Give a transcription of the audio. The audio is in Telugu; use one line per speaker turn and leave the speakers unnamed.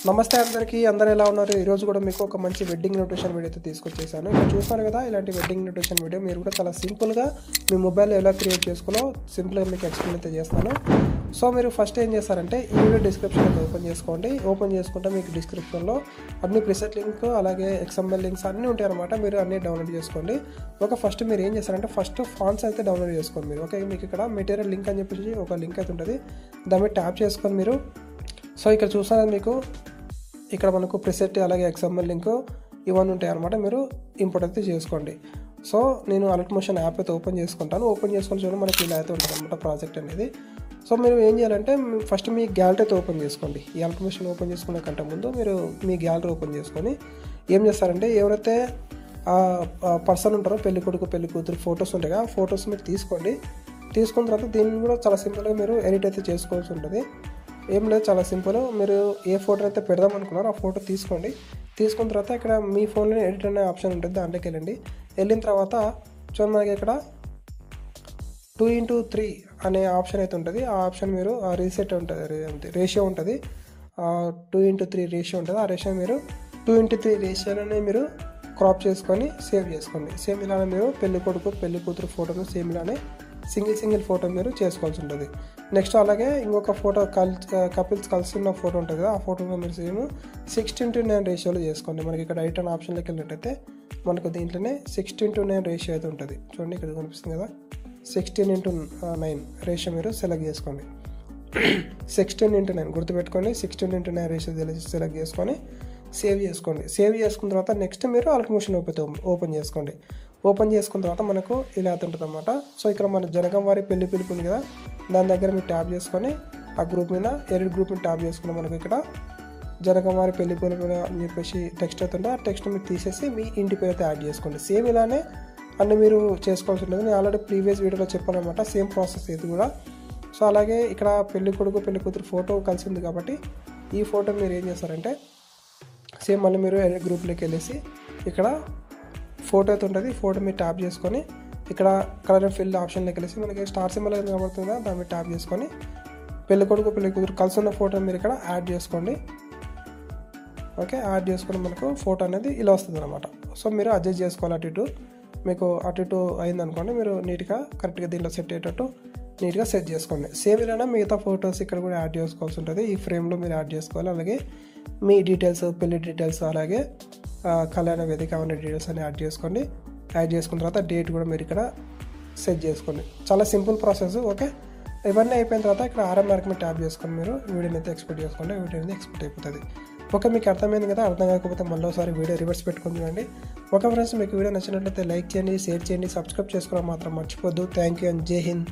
నమస్తే అందరూ ఎలా ఉన్నారు? ఈరోజు కూడా మీకు ఒక మంచి వెడ్డింగ్ ఇన్విటేషన్ వీడియో అయితే తీసుకొచ్చేసాను. ఇక్కడ చూస్తున్నారు కదా, ఇలాంటి వెడ్డింగ్ ఇన్విటేషన్ వీడియో మీరు కూడా చాలా సింపుల్గా మీ మొబైల్లో ఎలా క్రియేట్ చేసుకోవాలో సింపుల్గా మీకు ఎక్స్ప్లెయిన్ అయితే చేస్తాను. సో మీరు ఫస్ట్ ఏం చేస్తారంటే ఈ వీడియో డిస్క్రిప్షన్ అయితే ఓపెన్ చేసుకోండి. ఓపెన్ చేసుకుంటే మీకు డిస్క్రిప్షన్లో అన్ని ప్రిసెట్ లింక్ అలాగే XML లింక్స్ అన్నీ ఉంటాయి అనమాట. మీరు అన్నీ డౌన్లోడ్ చేసుకోండి. ఫస్ట్ మీరు ఏం చేస్తారంటే ఫస్ట్ ఫాంట్స్ అయితే డౌన్లోడ్ చేసుకోండి మీరు. మీకు ఇక్కడ మెటీరియల్ లింక్ అని చెప్పేసి ఒక లింక్ అయితే ఉంటుంది. దాని మీద ట్యాప్ చేసుకొని మీరు సో ఇక్కడ చూసారా మీకు ఇక్కడ మనకు ప్రిసెట్ అలాగే XML లింక్ ఇవన్నీ ఉంటాయి అనమాట. మీరు ఇంపోర్ట్ అయితే చేసుకోండి. సో నేను అలర్ట్ మోషన్ యాప్ అయితే ఓపెన్ చేసుకుంటాను. ఓపెన్ చేసుకొని చూడండి మనకి ఇలా అయితే ఉంటుంది అనమాట ప్రాజెక్ట్ అనేది. సో మీరు ఏం చేయాలంటే ఫస్ట్ మీ గ్యాలరీ అయితే ఓపెన్ చేసుకోండి. ఈ అలర్ట్ మోషన్ ఓపెన్ చేసుకునే కంటే ముందు మీరు మీ గ్యాలరీ ఓపెన్ చేసుకొని ఏం చేస్తారంటే ఎవరైతే పర్సన్ ఉంటారో పెళ్లి కొడుకు పెళ్లి కూతురు ఫొటోస్ ఉంటాయి ఆ ఫొటోస్ మీరు తీసుకోండి. తీసుకున్న తర్వాత దీన్ని కూడా చాలా సింపుల్గా మీరు ఎడిట్ అయితే చేసుకోవాల్సి ఉంటుంది. ఏం లేదు, చాలా సింపుల్. మీరు ఏ ఫోటో అయితే పెడదాం అనుకున్నారో ఆ ఫోటో తీసుకోండి. తీసుకున్న తర్వాత ఇక్కడ మీ ఫోన్లో ఎడిట్ అనే ఆప్షన్ ఉంటుంది, దాంట్లోకి వెళ్ళిన తర్వాత చూడండి మనకి ఇక్కడ 2:3 అనే ఆప్షన్ అయితే ఉంటుంది. ఆ ఆప్షన్ మీరు రీసెట్ ఉంటుంది, రేషియో ఉంటుంది, 2:3 రేషియో ఉంటుంది. ఆ రేషియో మీరు 2:3 రేషియోలోనే మీరు క్రాప్ చేసుకొని సేవ్ చేసుకోండి. సేమ్ ఇలానే మీరు పెళ్లి కొడుకు పెళ్లి కూతురు ఫోటోను సేమ్ ఇలానే సింగిల్ ఫోటో మీరు చేసుకోవాల్సి ఉంటుంది. నెక్స్ట్ అలాగే ఇంకొక ఫోటో కపుల్స్ కలిసి ఉన్న ఫోటో ఉంటుంది కదా, ఆ ఫోటోలో మీరు సేమ్ 16:9 రేషియోలో చేసుకోండి. మనకి ఇక్కడ ఎడిట్ అనే ఆప్షన్లోకి వెళ్ళినట్టయితే మనకు దీంట్లోనే 16:9 రేషియో అయితే ఉంటుంది. చూడండి ఇక్కడ కనిపిస్తుంది కదా, 16:9 రేషియో మీరు సెలెక్ట్ చేసుకోండి. 16:9 గుర్తుపెట్టుకోండి, 16:9 రేషియో సెలెక్ట్ చేసుకొని సేవ్ చేసుకోండి. సేవ్ చేసుకున్న తర్వాత నెక్స్ట్ మీరు అలర్ట్ మోషన్ ఓపెన్ చేసుకోండి. ఓపెన్ చేసుకున్న తర్వాత మనకు ఇలా ఉంటుంది అనమాట. సో ఇక్కడ మన జనగం వారి పెళ్లి పిలుపు ఉంది కదా, దాని దగ్గర మీరు ట్యాప్ చేసుకొని ఆ గ్రూప్ మీద ఎడిట్ గ్రూప్ మీద ట్యాప్ చేసుకుని మనకు ఇక్కడ జనగం వారి పెళ్లి పిలుపు అని చెప్పేసి టెక్స్ట్ అవుతుంటే ఆ టెక్స్ట్ మీరు తీసేసి మీ ఇంటి పేరు అయితే యాడ్ చేసుకోండి. సేమ్ ఇలానే అన్నీ మీరు చేసుకోవాల్సి ఉంటుంది. నేను ఆల్రెడీ ప్రీవియస్ వీడియోలో చెప్పాను అనమాట, సేమ్ ప్రాసెస్ ఇది కూడా. సో అలాగే ఇక్కడ పెళ్లి కొడుకు పెళ్లి కూతురు ఫోటో కలిసి ఉంది కాబట్టి ఈ ఫోటో మీరు ఏం చేస్తారంటే సేమ్ మళ్ళీ మీరు ఎడిట్ గ్రూప్లోకి వెళ్ళేసి ఇక్కడ ఫోటో అయితే ఉంటుంది, ఫోటో మీరు ట్యాప్ చేసుకొని ఇక్కడ కలర్ అండ్ ఫిల్ ఆప్షన్లోకి వెళ్ళేసి మనకి స్టార్ సింబల్ అయితే కనబడుతుంది కదా, దాన్ని మీరు ట్యాప్ చేసుకొని పెళ్లి కొడుకు పెళ్లి కూతురు కలిసి ఉన్న ఫోటో మీరు ఇక్కడ యాడ్ చేసుకోండి. యాడ్ చేసుకొని మనకు ఫోటో అనేది ఇలా వస్తుంది అనమాట. సో మీరు అడ్జస్ట్ చేసుకోవాలి, అటు ఇటు మీకు అటు ఇటు అయిందనుకోండి, మీరు నీట్గా కరెక్ట్గా దీంట్లో సెట్ అయ్యేటట్టు నీట్గా సెట్ చేసుకోండి. సేమ్ ఇలానే మిగతా ఫొటోస్ ఇక్కడ కూడా యాడ్ చేసుకోవాల్సి ఉంటుంది. ఈ ఫ్రేమ్లో మీరు యాడ్ చేసుకోవాలి. అలాగే మీ డీటెయిల్స్, పెళ్లి డీటెయిల్స్, అలాగే కళ్యాణ వేదిక అవన్నీ డీటెయిల్స్ అని యాడ్ చేసుకోండి. యాడ్ చేసుకున్న తర్వాత డేట్ కూడా మీరు ఇక్కడ సెట్ చేసుకోండి. చాలా సింపుల్ ప్రాసెస్. ఇవన్నీ అయిపోయిన తర్వాత ఇక్కడ ఆర్ఎం మార్క్ మీద ట్యాప్ చేసుకొని మీరు వీడియోని అయితే ఎక్స్పెక్ట్ చేసుకోండి. వీడియో అనేది ఎక్స్పెక్ట్ అయిపోతుంది. మీకు అర్థమైంది కదా? అర్థం కాకపోతే మళ్ళీ ఒకసారి వీడియో రివర్స్ పెట్టుకొని చూడండి. ఫ్రెండ్స్, మీకు వీడియో నచ్చినట్లయితే లైక్ చేయండి, షేర్ చేయండి, సబ్స్క్రైబ్ చేసుకోవడం మాత్రం మర్చిపోద్దు. థ్యాంక్ యూ అండ్ జై హింద్.